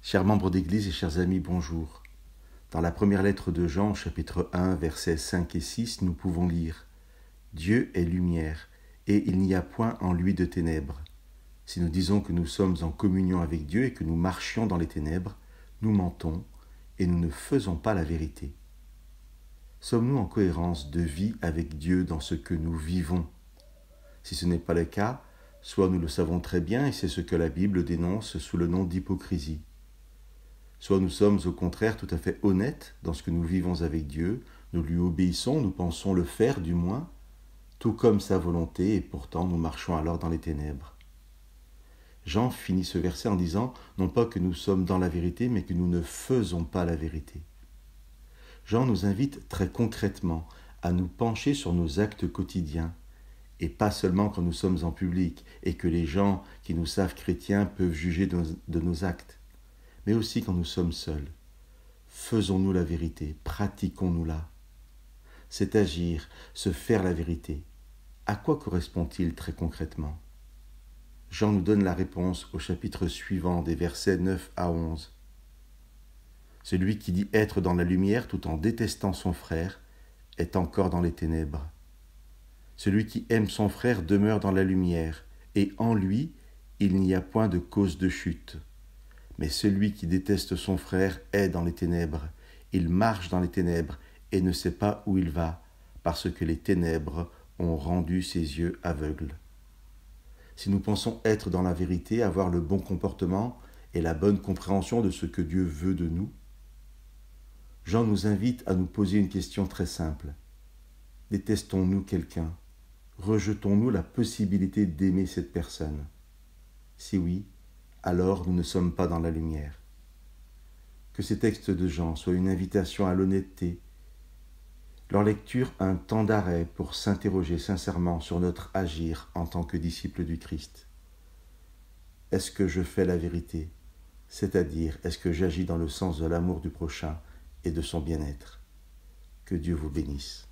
Chers membres d'Église et chers amis, bonjour. Dans la première lettre de Jean, chapitre 1, versets 5 et 6, nous pouvons lire « Dieu est lumière, et il n'y a point en lui de ténèbres. Si nous disons que nous sommes en communion avec Dieu et que nous marchions dans les ténèbres, nous mentons et nous ne faisons pas la vérité. » Sommes-nous en cohérence de vie avec Dieu dans ce que nous vivons ? Si ce n'est pas le cas, soit nous le savons très bien et c'est ce que la Bible dénonce sous le nom d'hypocrisie. Soit nous sommes au contraire tout à fait honnêtes dans ce que nous vivons avec Dieu, nous lui obéissons, nous pensons le faire du moins, tout comme sa volonté, et pourtant nous marchons alors dans les ténèbres. Jean finit ce verset en disant, non pas que nous sommes dans la vérité, mais que nous ne faisons pas la vérité. Jean nous invite très concrètement à nous pencher sur nos actes quotidiens, et pas seulement quand nous sommes en public, et que les gens qui nous savent chrétiens peuvent juger de nos actes, mais aussi quand nous sommes seuls. Faisons-nous la vérité, pratiquons-nous-la. C'est agir, se faire la vérité. À quoi correspond-il très concrètement ? Jean nous donne la réponse au chapitre suivant des versets 9 à 11. Celui qui dit être dans la lumière tout en détestant son frère est encore dans les ténèbres. Celui qui aime son frère demeure dans la lumière, et en lui, il n'y a point de cause de chute. Mais celui qui déteste son frère est dans les ténèbres. Il marche dans les ténèbres et ne sait pas où il va, parce que les ténèbres ont rendu ses yeux aveugles. Si nous pensons être dans la vérité, avoir le bon comportement et la bonne compréhension de ce que Dieu veut de nous, Jean nous invite à nous poser une question très simple. Détestons-nous quelqu'un ? Rejetons-nous la possibilité d'aimer cette personne ? Si oui, alors nous ne sommes pas dans la lumière. Que ces textes de Jean soient une invitation à l'honnêteté, leur lecture un temps d'arrêt pour s'interroger sincèrement sur notre agir en tant que disciple du Christ. Est-ce que je fais la vérité ? C'est-à-dire, est-ce que j'agis dans le sens de l'amour du prochain et de son bien-être ? Que Dieu vous bénisse.